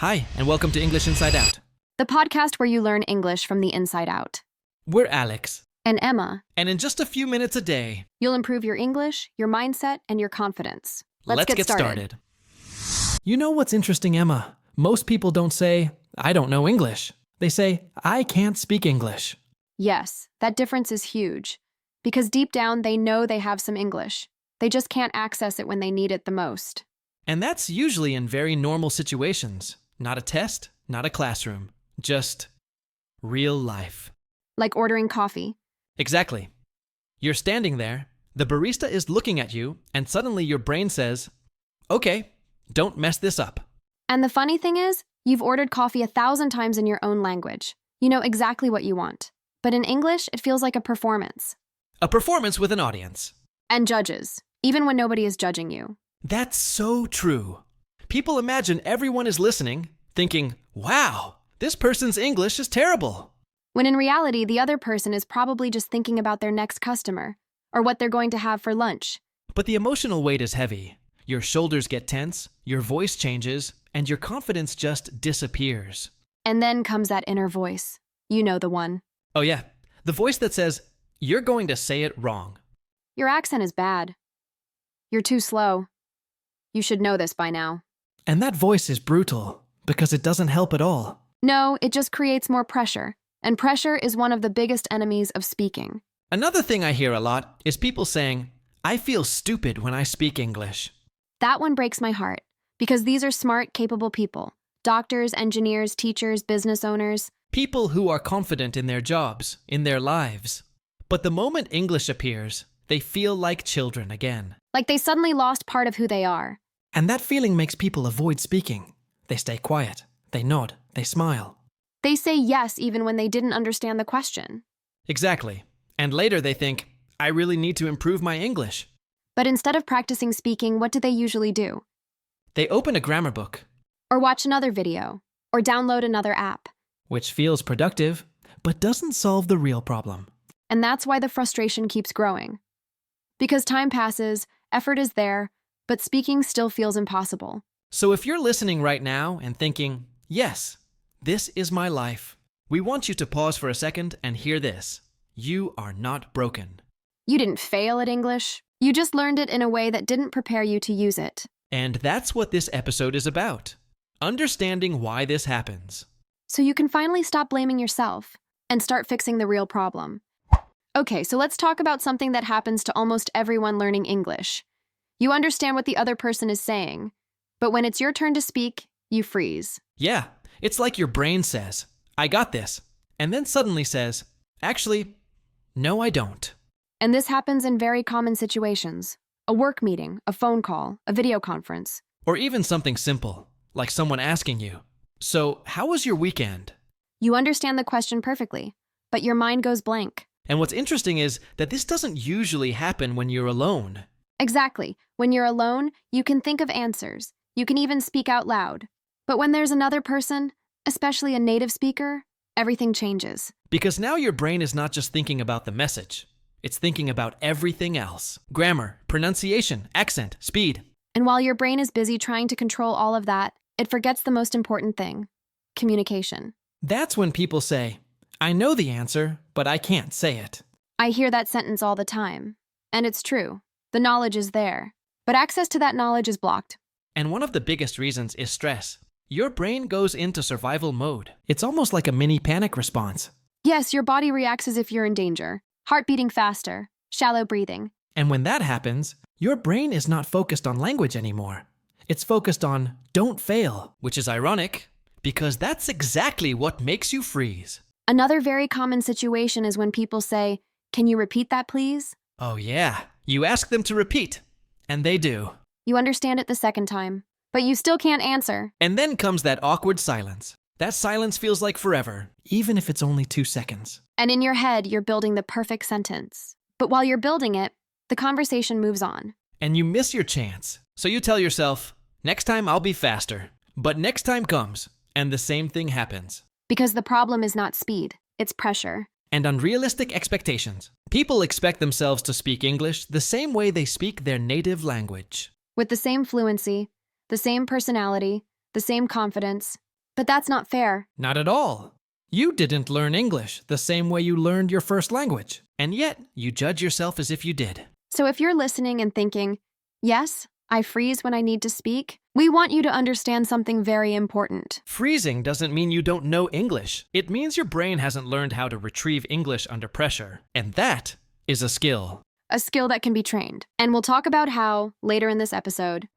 Hi, and welcome to English Inside Out. The podcast where you learn English from the inside out. We're Alex, And Emma, and in just a few minutes a day, you'll improve your English, your mindset, and your confidence. let's get started. You know what's interesting, Emma? Most people don't say, I don't know English. They say, I can't speak English. Yes, that difference is huge. Because deep down, they know they have some English. They just can't access it when they need it the most. And that's usually in very normal situations. Not a test, not a classroom. Just real life. Like ordering coffee. Exactly. You're standing there, the barista is looking at you, and suddenly your brain says, okay, don't mess this up. And the funny thing is, you've ordered coffee 1,000 times in your own language. You know exactly what you want. But in English, it feels like a performance. A performance with an audience. And judges, even when nobody is judging you. That's so true. People imagine everyone is listening, thinking, wow, this person's English is terrible. When in reality, the other person is probably just thinking about their next customer or what they're going to have for lunch. But the emotional weight is heavy. Your shoulders get tense, your voice changes, and your confidence just disappears. And then comes that inner voice. You know the one. Oh yeah, the voice that says, you're going to say it wrong. Your accent is bad. You're too slow. You should know this by now. And that voice is brutal because it doesn't help at all. No, it just creates more pressure. And pressure is one of the biggest enemies of speaking. Another thing I hear a lot is people saying, I feel stupid when I speak English. That one breaks my heart because these are smart, capable people. Doctors, engineers, teachers, business owners. People who are confident in their jobs, in their lives. But the moment English appears, they feel like children again. Like they suddenly lost part of who they are. And that feeling makes people avoid speaking. They stay quiet, they nod, they smile. They say yes even when they didn't understand the question. Exactly. And later they think, I really need to improve my English. But instead of practicing speaking, what do they usually do? They open a grammar book. Or watch another video. Or download another app. Which feels productive, but doesn't solve the real problem. And that's why the frustration keeps growing. Because time passes, effort is there, but speaking still feels impossible. So if you're listening right now and thinking, yes, this is my life, we want you to pause for a second and hear this. You are not broken. You didn't fail at English. You just learned it in a way that didn't prepare you to use it. And that's what this episode is about. Understanding why this happens. So you can finally stop blaming yourself and start fixing the real problem. Okay, so let's talk about something that happens to almost everyone learning English. You understand what the other person is saying, but when it's your turn to speak, you freeze. Yeah, it's like your brain says, I got this, and then suddenly says, actually, no, I don't. And this happens in very common situations. A work meeting, a phone call, a video conference. Or even something simple, like someone asking you, so how was your weekend? You understand the question perfectly, but your mind goes blank. And what's interesting is that this doesn't usually happen when you're alone. Exactly. When you're alone, you can think of answers. You can even speak out loud. But when there's another person, especially a native speaker, everything changes. Because now your brain is not just thinking about the message. It's thinking about everything else. Grammar, pronunciation, accent, speed. And while your brain is busy trying to control all of that, it forgets the most important thing: communication. That's when people say, I know the answer, but I can't say it. I hear that sentence all the time. And it's true. The knowledge is there. But access to that knowledge is blocked. And one of the biggest reasons is stress. Your brain goes into survival mode. It's almost like a mini panic response. Yes, your body reacts as if you're in danger. Heart beating faster, shallow breathing. And when that happens, your brain is not focused on language anymore. It's focused on don't fail, which is ironic because that's exactly what makes you freeze. Another very common situation is when people say, "Can you repeat that, please?" Oh yeah, you ask them to repeat, and they do. You understand it the second time, but you still can't answer. And then comes that awkward silence. That silence feels like forever, even if it's only 2 seconds. And in your head, you're building the perfect sentence. But while you're building it, the conversation moves on. And you miss your chance. So you tell yourself, next time I'll be faster. But next time comes, and the same thing happens. Because the problem is not speed, it's pressure. And unrealistic expectations. People expect themselves to speak English the same way they speak their native language. With the same fluency, the same personality, the same confidence, But that's not fair. Not at all. You didn't learn English the same way you learned your first language, and yet you judge yourself as if you did. So if you're listening and thinking, yes, I freeze when I need to speak, we want you to understand something very important. Freezing doesn't mean you don't know English. It means your brain hasn't learned how to retrieve English under pressure, and that is a skill. A skill that can be trained. And we'll talk about how later in this episode.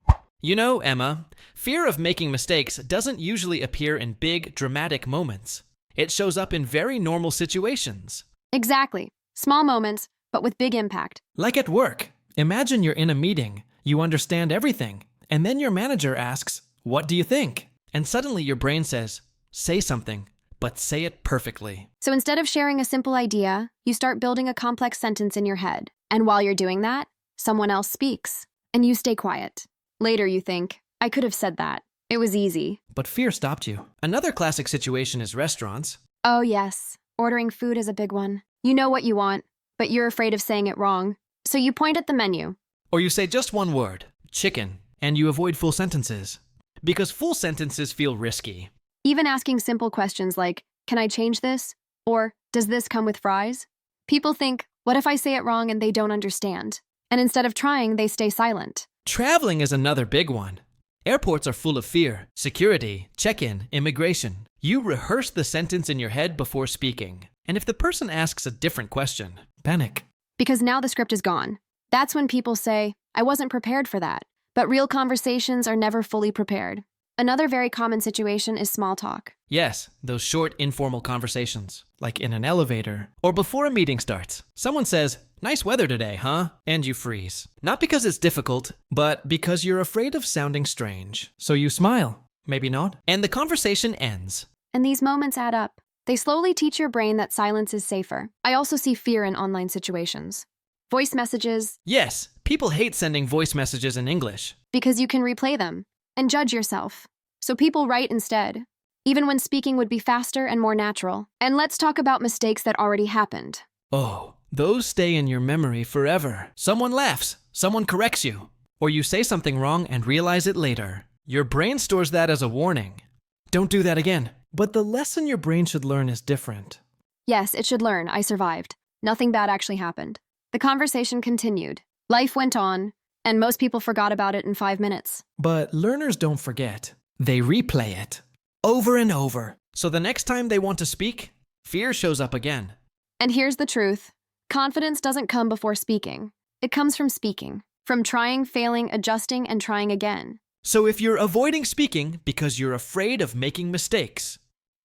You know, Emma, fear of making mistakes doesn't usually appear in big, dramatic moments. It shows up in very normal situations. Exactly. Small moments, but with big impact. Like at work. Imagine you're in a meeting, you understand everything, and then your manager asks, "What do you think?" And suddenly your brain says, "Say something, but say it perfectly." So instead of sharing a simple idea, you start building a complex sentence in your head. And while you're doing that, someone else speaks, and you stay quiet. Later you think, I could have said that. It was easy. But fear stopped you. Another classic situation is restaurants. Oh yes, ordering food is a big one. You know what you want, but you're afraid of saying it wrong. So you point at the menu. Or you say just one word, chicken, and you avoid full sentences. Because full sentences feel risky. Even asking simple questions like, can I change this? Or, does this come with fries? People think, what if I say it wrong and they don't understand? And instead of trying, they stay silent. Traveling is another big one. Airports are full of fear, security, check-in, immigration. You rehearse the sentence in your head before speaking. And if the person asks a different question, panic. Because now the script is gone. That's when people say, I wasn't prepared for that. But real conversations are never fully prepared. Another very common situation is small talk. Yes, those short, informal conversations, like in an elevator or before a meeting starts. Someone says, "Nice weather today, huh?" And you freeze. Not because it's difficult, but because you're afraid of sounding strange. So you smile, maybe not, and the conversation ends. And these moments add up. They slowly teach your brain that silence is safer. I also see fear in online situations. Voice messages. Yes, people hate sending voice messages in English. Because you can replay them and judge yourself. So people write instead, even when speaking would be faster and more natural. And let's talk about mistakes that already happened. Oh, those stay in your memory forever. Someone laughs, someone corrects you, or you say something wrong and realize it later. Your brain stores that as a warning. Don't do that again. But the lesson your brain should learn is different. Yes, it should learn, I survived. Nothing bad actually happened. The conversation continued. Life went on, and most people forgot about it in 5 minutes. But learners don't forget. They replay it over and over. So the next time they want to speak, fear shows up again. And here's the truth. Confidence doesn't come before speaking. It comes from speaking. From trying, failing, adjusting, and trying again. So if you're avoiding speaking because you're afraid of making mistakes,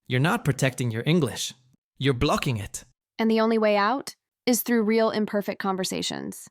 you're not protecting your English. You're blocking it. And the only way out is through real imperfect conversations.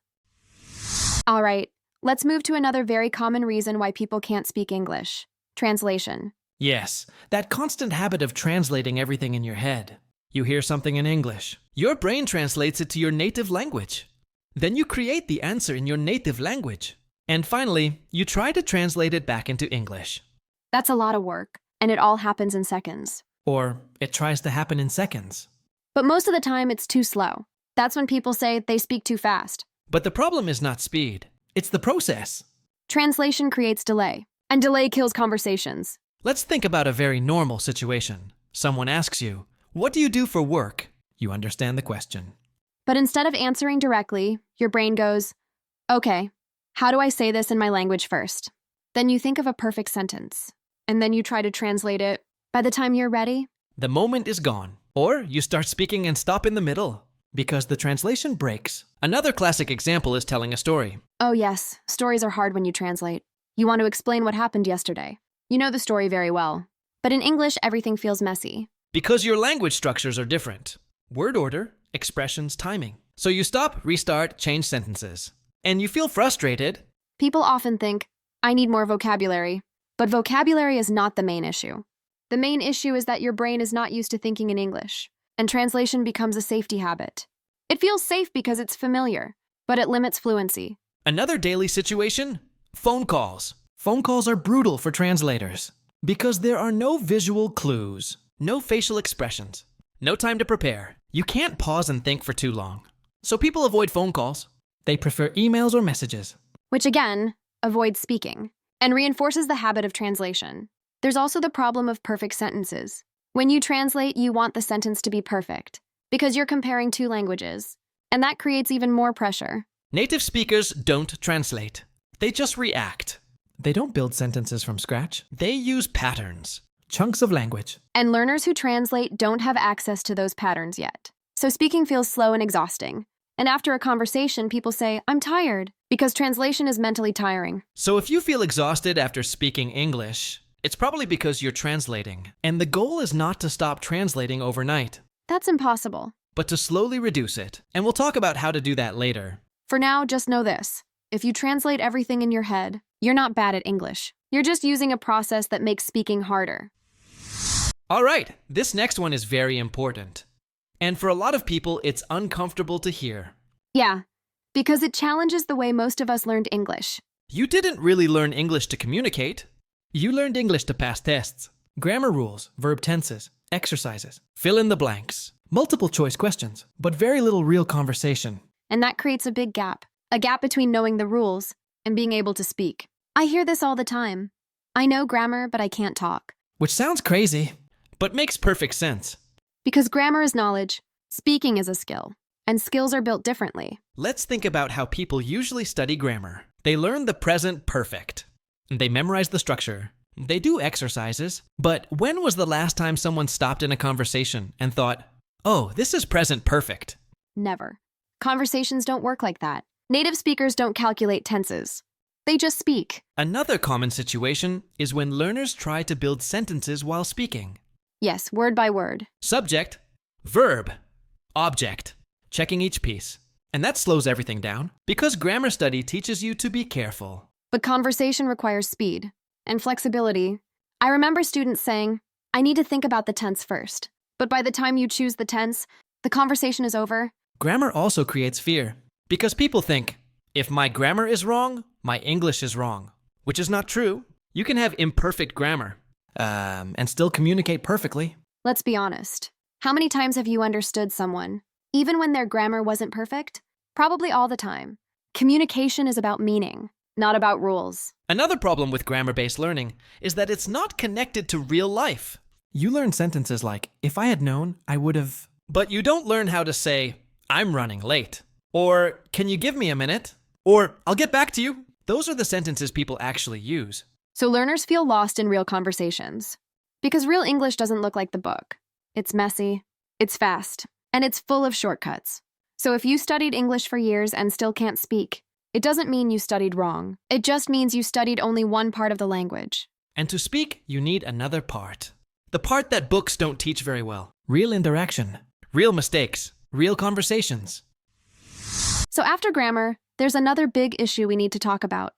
All right, let's move to another very common reason why people can't speak English. Translation. Yes, that constant habit of translating everything in your head. You hear something in English. Your brain translates it to your native language. Then you create the answer in your native language. And finally, you try to translate it back into English. That's a lot of work, and it all happens in seconds. Or it tries to happen in seconds. But most of the time, it's too slow. That's when people say they speak too fast. But the problem is not speed. It's the process. Translation creates delay, and delay kills conversations. Let's think about a very normal situation. Someone asks you, "What do you do for work?" You understand the question. But instead of answering directly, your brain goes, okay, how do I say this in my language first? Then you think of a perfect sentence, and then you try to translate it. By the time you're ready, The moment is gone. Or you start speaking and stop in the middle because the translation breaks. Another classic example is telling a story. oh yes, stories are hard when you translate. You want to explain what happened yesterday. You know the story very well. But in English, everything feels messy. Because your language structures are different. Word order, expressions, timing. So you stop, restart, change sentences. And you feel frustrated. People often think, I need more vocabulary. But vocabulary is not the main issue. The main issue is that your brain is not used to thinking in English, and translation becomes a safety habit. It feels safe because it's familiar, but it limits fluency. Another daily situation? Phone calls. Phone calls are brutal for translators because there are no visual clues, no facial expressions, no time to prepare. You can't pause and think for too long. So people avoid phone calls. They prefer emails or messages. Which again, avoids speaking, and reinforces the habit of translation. There's also the problem of perfect sentences. When you translate, you want the sentence to be perfect because you're comparing two languages, and that creates even more pressure. Native speakers don't translate. They just react. They don't build sentences from scratch. They use patterns, chunks of language. And learners who translate don't have access to those patterns yet. So speaking feels slow and exhausting. And after a conversation, people say, "I'm tired," because translation is mentally tiring. So if you feel exhausted after speaking English, it's probably because you're translating. And the goal is not to stop translating overnight, That's impossible. but to slowly reduce it. And we'll talk about how to do that later. For now, just know this. If you translate everything in your head, you're not bad at English. You're just using a process that makes speaking harder. All right, this next one is very important. And for a lot of people, it's uncomfortable to hear. Yeah, because it challenges the way most of us learned English. You didn't really learn English to communicate. You learned English to pass tests. Grammar rules, verb tenses, exercises, fill in the blanks, multiple choice questions, but very little real conversation. And that creates a big gap. A gap between knowing the rules and being able to speak. I hear this all the time. I know grammar, but I can't talk. Which sounds crazy, but makes perfect sense. Because grammar is knowledge, speaking is a skill, and skills are built differently. Let's think about how people usually study grammar. They learn the present perfect. They memorize the structure. They do exercises. But when was the last time someone stopped in a conversation and thought, "Oh, this is present perfect"? Never. Conversations don't work like that. Native speakers don't calculate tenses. They just speak. Another common situation is when learners try to build sentences while speaking. Yes, word by word. Subject, verb, object, checking each piece. And that slows everything down because grammar study teaches you to be careful. But conversation requires speed and flexibility. I remember students saying, "I need to think about the tense first." But by the time you choose the tense, the conversation is over. Grammar also creates fear because people think, if my grammar is wrong, my English is wrong, which is not true. You can have imperfect grammar and still communicate perfectly. Let's be honest. How many times have you understood someone, even when their grammar wasn't perfect? Probably all the time. Communication is about meaning, not about rules. Another problem with grammar-based learning is that it's not connected to real life. You learn sentences like, "If I had known, I would have..." But you don't learn how to say, "I'm running late," or "Can you give me a minute?" or "I'll get back to you." Those are the sentences people actually use. So learners feel lost in real conversations. Because real English doesn't look like the book. It's messy, it's fast, and it's full of shortcuts. So if you studied English for years and still can't speak, it doesn't mean you studied wrong. It just means you studied only one part of the language. And to speak, you need another part. The part that books don't teach very well. Real interaction, real mistakes, real conversations. So after grammar, there's another big issue we need to talk about.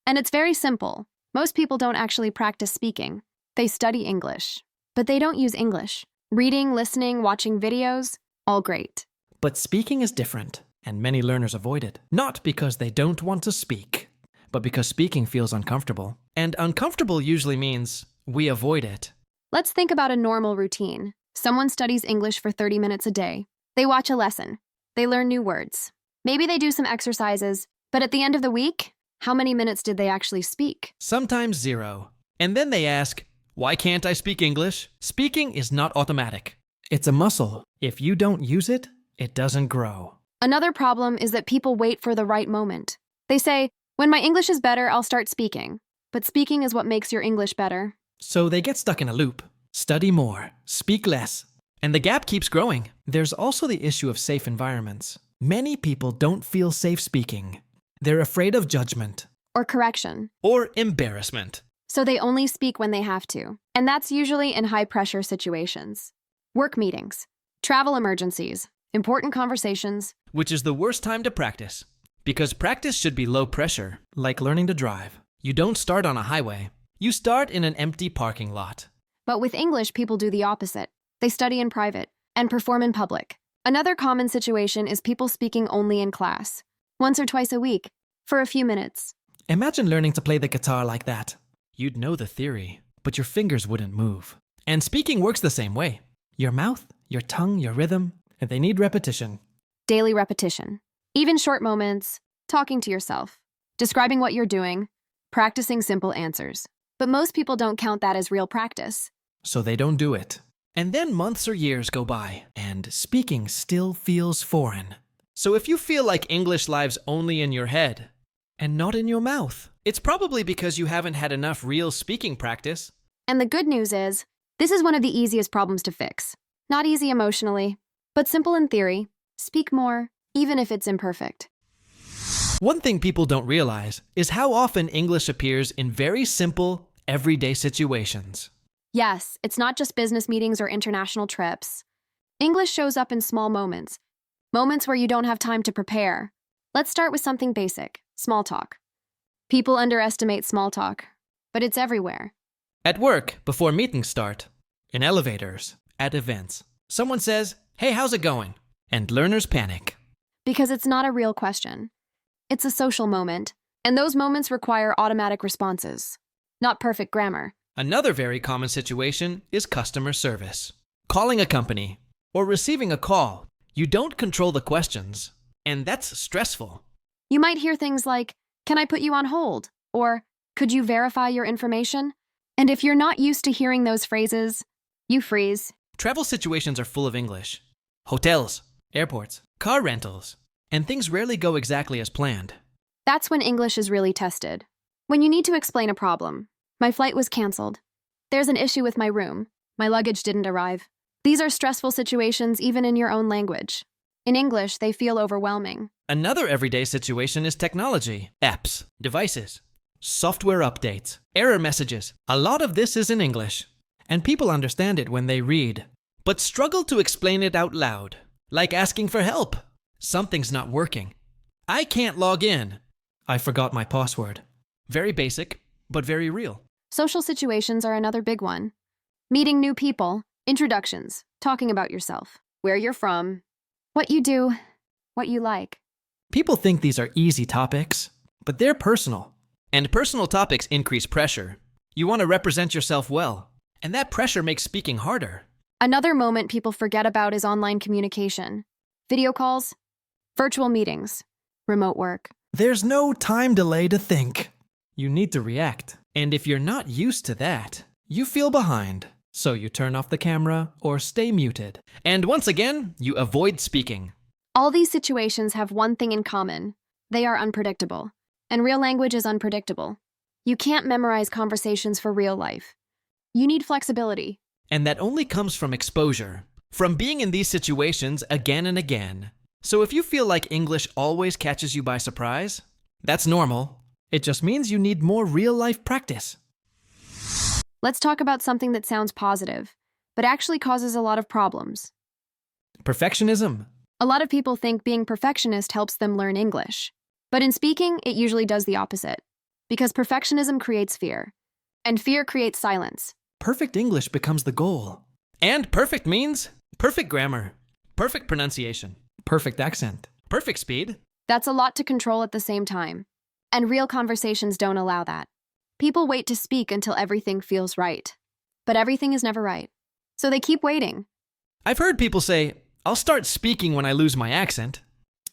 And it's very simple. Most people don't actually practice speaking. They study English. But they don't use English. Reading, listening, watching videos, all great. But speaking is different, and many learners avoid it. Not because they don't want to speak, but because speaking feels uncomfortable. And uncomfortable usually means we avoid it. Let's think about a normal routine. Someone studies English for 30 minutes a day. They watch a lesson. They learn new words. Maybe they do some exercises, but at the end of the week, how many minutes did they actually speak? Sometimes 0. And then they ask, "Why can't I speak English?" Speaking is not automatic. It's a muscle. If you don't use it, it doesn't grow. Another problem is that people wait for the right moment. They say, "When my English is better, I'll start speaking." But speaking is what makes your English better. So they get stuck in a loop. Study more, speak less. And the gap keeps growing. There's also the issue of safe environments. Many people don't feel safe speaking. They're afraid of judgment. Or correction. Or embarrassment. So they only speak when they have to. And that's usually in high-pressure situations. Work meetings, travel emergencies, important conversations. Which is the worst time to practice. Because practice should be low pressure, like learning to drive. You don't start on a highway. You start in an empty parking lot. But with English, people do the opposite. They study in private and perform in public. Another common situation is people speaking only in class, once or twice a week, for a few minutes. Imagine learning to play the guitar like that. You'd know the theory, but your fingers wouldn't move. And speaking works the same way. Your mouth, your tongue, your rhythm, they need repetition. Daily repetition. Even short moments, talking to yourself, describing what you're doing, practicing simple answers. But most people don't count that as real practice. So they don't do it. And then months or years go by, and speaking still feels foreign. So if you feel like English lives only in your head and not in your mouth, it's probably because you haven't had enough real speaking practice. And the good news is, this is one of the easiest problems to fix. Not easy emotionally, but simple in theory. Speak more, even if it's imperfect. One thing people don't realize is how often English appears in very simple, everyday situations. Yes, it's not just business meetings or international trips. English shows up in small moments. Moments where you don't have time to prepare. Let's start with something basic, small talk. People underestimate small talk, but it's everywhere. At work, before meetings start. In elevators. At events. Someone says, "Hey, how's it going?" And learners panic. Because it's not a real question. It's a social moment, and those moments require automatic responses, not perfect grammar. Another very common situation is customer service. Calling a company or receiving a call. You don't control the questions, and that's stressful. You might hear things like, "Can I put you on hold?" Or, "Could you verify your information?" And if you're not used to hearing those phrases, you freeze. Travel situations are full of English. Hotels, airports, car rentals, and things rarely go exactly as planned. That's when English is really tested. When you need to explain a problem. My flight was canceled. There's an issue with my room. My luggage didn't arrive. These are stressful situations even in your own language. In English, they feel overwhelming. Another everyday situation is technology, apps, devices, software updates, error messages. A lot of this is in English, and people understand it when they read, but struggle to explain it out loud, like asking for help. Something's not working. I can't log in. I forgot my password. Very basic, but very real. Social situations are another big one. Meeting new people, introductions, talking about yourself, where you're from, what you do, what you like. People think these are easy topics, but they're personal. And personal topics increase pressure. You want to represent yourself well, and that pressure makes speaking harder. Another moment people forget about is online communication. Video calls, virtual meetings, remote work. There's no time delay to think. You need to react. And if you're not used to that, you feel behind. So you turn off the camera or stay muted. And once again, you avoid speaking. All these situations have one thing in common. They are unpredictable. And real language is unpredictable. You can't memorize conversations for real life. You need flexibility. And that only comes from exposure, from being in these situations again and again. So if you feel like English always catches you by surprise, that's normal. It just means you need more real-life practice. Let's talk about something that sounds positive, but actually causes a lot of problems. Perfectionism. A lot of people think being perfectionist helps them learn English. But in speaking, it usually does the opposite. Because perfectionism creates fear. And fear creates silence. Perfect English becomes the goal. And perfect means perfect grammar, perfect pronunciation, perfect accent, perfect speed. That's a lot to control at the same time. And real conversations don't allow that. People wait to speak until everything feels right. But everything is never right. So they keep waiting. I've heard people say, "I'll start speaking when I lose my accent,"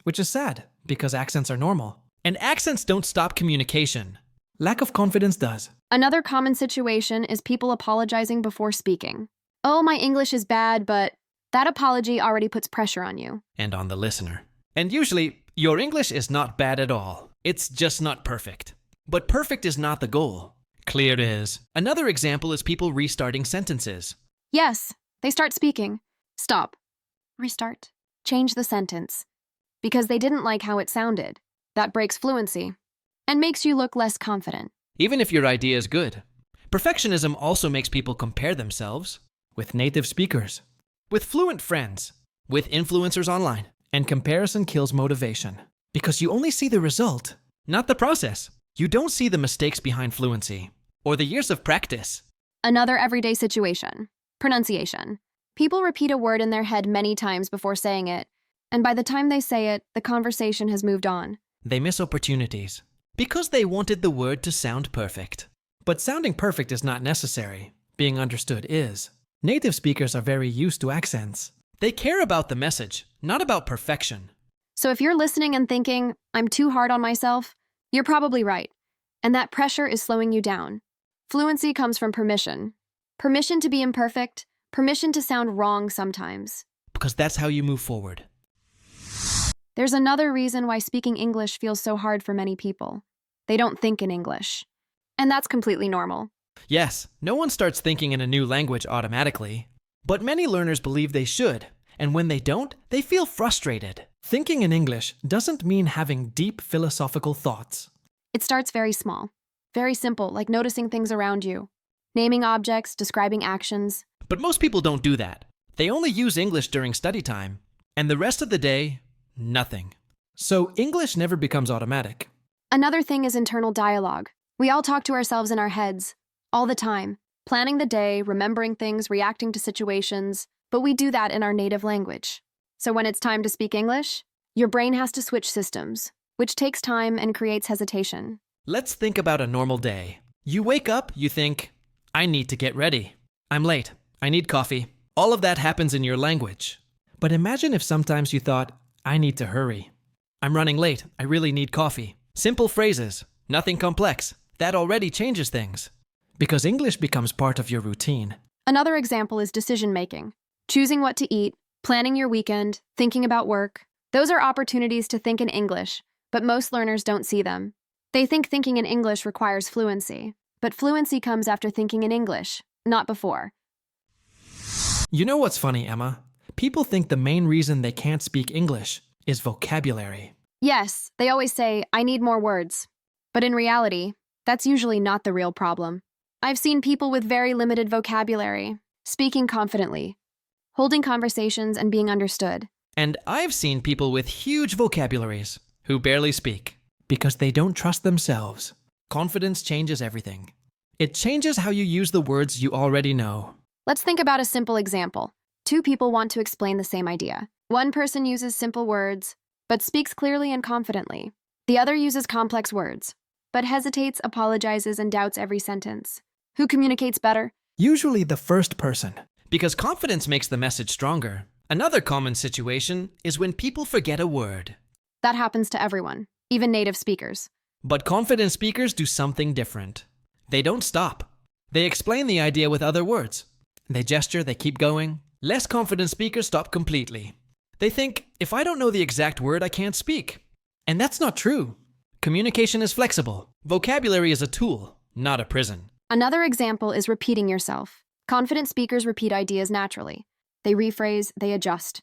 which is sad because accents are normal. And accents don't stop communication. Lack of confidence does. Another common situation is people apologizing before speaking. "Oh, my English is bad," but that apology already puts pressure on you. And on the listener. And usually, your English is not bad at all. It's just not perfect. But perfect is not the goal. Clear is. Another example is people restarting sentences. Yes, they start speaking. Stop. Restart. Change the sentence. Because they didn't like how it sounded. That breaks fluency and makes you look less confident. Even if your idea is good. Perfectionism also makes people compare themselves with native speakers, with fluent friends, with influencers online. And comparison kills motivation. Because you only see the result, not the process. You don't see the mistakes behind fluency or the years of practice. Another everyday situation. Pronunciation. People repeat a word in their head many times before saying it, and by the time they say it, the conversation has moved on. They miss opportunities because they wanted the word to sound perfect. But sounding perfect is not necessary. Being understood is. Native speakers are very used to accents. They care about the message, not about perfection. So if you're listening and thinking, "I'm too hard on myself," you're probably right. And that pressure is slowing you down. Fluency comes from permission. Permission to be imperfect, permission to sound wrong sometimes. Because that's how you move forward. There's another reason why speaking English feels so hard for many people. They don't think in English. And that's completely normal. Yes, no one starts thinking in a new language automatically. But many learners believe they should, and when they don't, they feel frustrated. Thinking in English doesn't mean having deep philosophical thoughts. It starts very small, very simple, like noticing things around you, naming objects, describing actions. But most people don't do that. They only use English during study time, and the rest of the day, nothing. So English never becomes automatic. Another thing is internal dialogue. We all talk to ourselves in our heads, all the time, planning the day, remembering things, reacting to situations, but we do that in our native language. So when it's time to speak English, your brain has to switch systems, which takes time and creates hesitation. Let's think about a normal day. You wake up, you think, I need to get ready. I'm late. I need coffee. All of that happens in your language. But imagine if sometimes you thought, I need to hurry. I'm running late. I really need coffee. Simple phrases, nothing complex. That already changes things. Because English becomes part of your routine. Another example is decision-making. Choosing what to eat, planning your weekend, thinking about work. Those are opportunities to think in English, but most learners don't see them. They think thinking in English requires fluency, but fluency comes after thinking in English, not before. You know what's funny, Emma? People think the main reason they can't speak English is vocabulary. Yes, they always say, I need more words. But in reality, that's usually not the real problem. I've seen people with very limited vocabulary, speaking confidently, holding conversations and being understood. And I've seen people with huge vocabularies who barely speak because they don't trust themselves. Confidence changes everything. It changes how you use the words you already know. Let's think about a simple example. Two people want to explain the same idea. One person uses simple words, but speaks clearly and confidently. The other uses complex words, but hesitates, apologizes, and doubts every sentence. Who communicates better? Usually the first person. Because confidence makes the message stronger. Another common situation is when people forget a word. That happens to everyone, even native speakers. But confident speakers do something different. They don't stop. They explain the idea with other words. They gesture, they keep going. Less confident speakers stop completely. They think, if I don't know the exact word, I can't speak. And that's not true. Communication is flexible. Vocabulary is a tool, not a prison. Another example is repeating yourself. Confident speakers repeat ideas naturally. They rephrase, they adjust.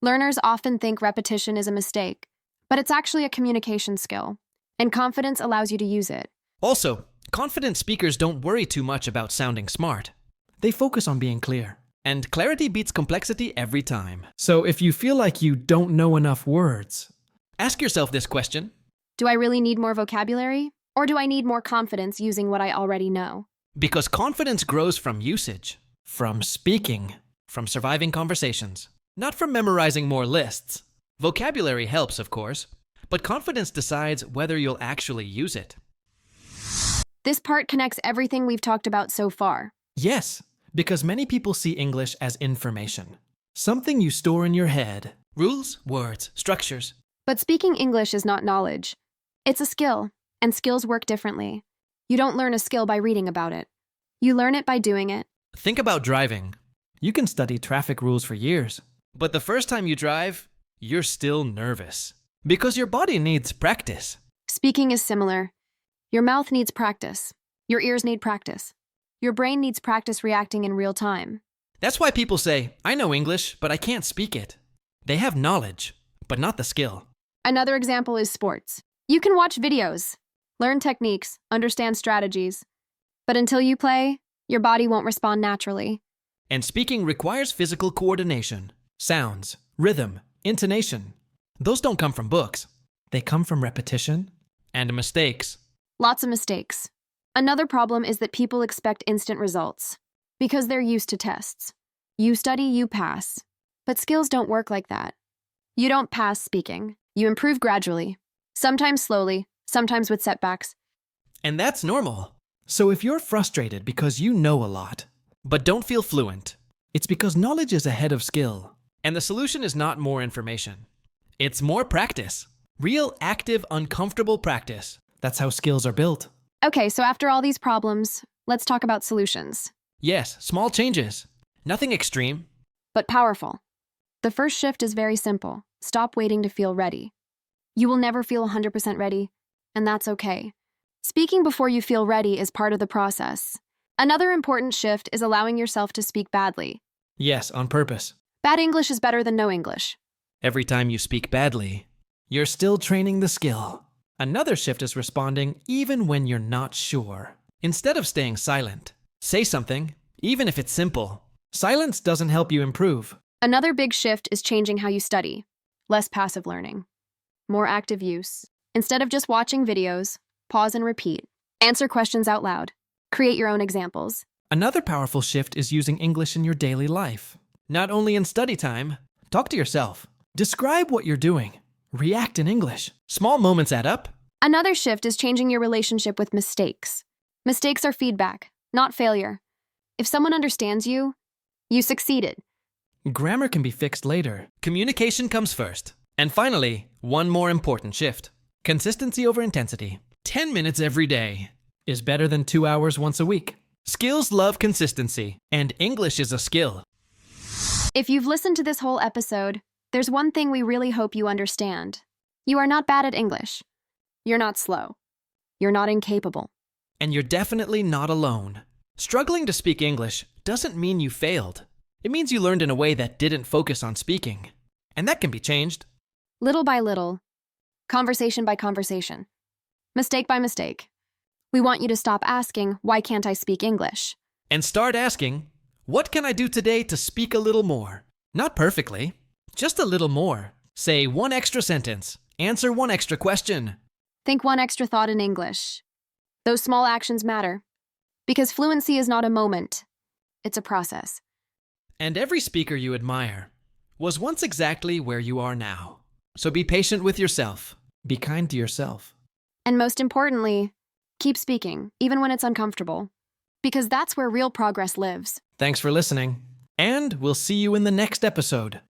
Learners often think repetition is a mistake, but it's actually a communication skill, and confidence allows you to use it. Also, confident speakers don't worry too much about sounding smart. They focus on being clear. And clarity beats complexity every time. So if you feel like you don't know enough words, ask yourself this question. Do I really need more vocabulary? Or do I need more confidence using what I already know? Because confidence grows from usage, from speaking, from surviving conversations, not from memorizing more lists. Vocabulary helps, of course, but confidence decides whether you'll actually use it. This part connects everything we've talked about so far. Yes, because many people see English as information, something you store in your head. Rules, words, structures. But speaking English is not knowledge. It's a skill, and skills work differently. You don't learn a skill by reading about it. You learn it by doing it. Think about driving. You can study traffic rules for years, but the first time you drive, you're still nervous because your body needs practice. Speaking is similar. Your mouth needs practice. Your ears need practice. Your brain needs practice reacting in real time. That's why people say, I know English, but I can't speak it. They have knowledge, but not the skill. Another example is sports. You can watch videos, learn techniques, understand strategies. But until you play, your body won't respond naturally. And speaking requires physical coordination, sounds, rhythm, intonation. Those don't come from books. They come from repetition and mistakes. Lots of mistakes. Another problem is that people expect instant results because they're used to tests. You study, you pass. But skills don't work like that. You don't pass speaking. You improve gradually, sometimes slowly, sometimes with setbacks. And that's normal. So if you're frustrated because you know a lot, but don't feel fluent, it's because knowledge is ahead of skill. And the solution is not more information. It's more practice. Real, active, uncomfortable practice. That's how skills are built. Okay, so after all these problems, Let's talk about solutions. Yes, small changes. Nothing extreme. But powerful. The first shift is very simple. Stop waiting to feel ready. You will never feel 100% ready, and that's okay. Speaking before you feel ready is part of the process. Another important shift is allowing yourself to speak badly. Yes, on purpose. Bad English is better than no English. Every time you speak badly, you're still training the skill. Another shift is responding even when you're not sure. Instead of staying silent, say something, even if it's simple. Silence doesn't help you improve. Another big shift is changing how you study. Less passive learning. More active use. Instead of just watching videos, pause and repeat. Answer questions out loud. Create your own examples. Another powerful shift is using English in your daily life. Not only in study time, talk to yourself. Describe what you're doing. React in English. Small moments add up. Another shift is changing your relationship with mistakes. Mistakes are feedback, not failure. If someone understands you, you succeeded. Grammar can be fixed later. Communication comes first. And finally, one more important shift. Consistency over intensity. 10 minutes every day is better than 2 hours once a week. Skills love consistency, and English is a skill. If you've listened to this whole episode, there's one thing we really hope you understand. You are not bad at English. You're not slow. You're not incapable. And you're definitely not alone. Struggling to speak English doesn't mean you failed. It means you learned in a way that didn't focus on speaking. And that can be changed. Little by little, conversation by conversation, mistake by mistake. We want you to stop asking, why can't I speak English? And start asking, what can I do today to speak a little more? Not perfectly, just a little more. Say one extra sentence. Answer one extra question. Think one extra thought in English. Those small actions matter. Because fluency is not a moment, it's a process. And every speaker you admire was once exactly where you are now. So be patient with yourself. Be kind to yourself. And most importantly, keep speaking, even when it's uncomfortable. Because that's where real progress lives. Thanks for listening. And we'll see you in the next episode.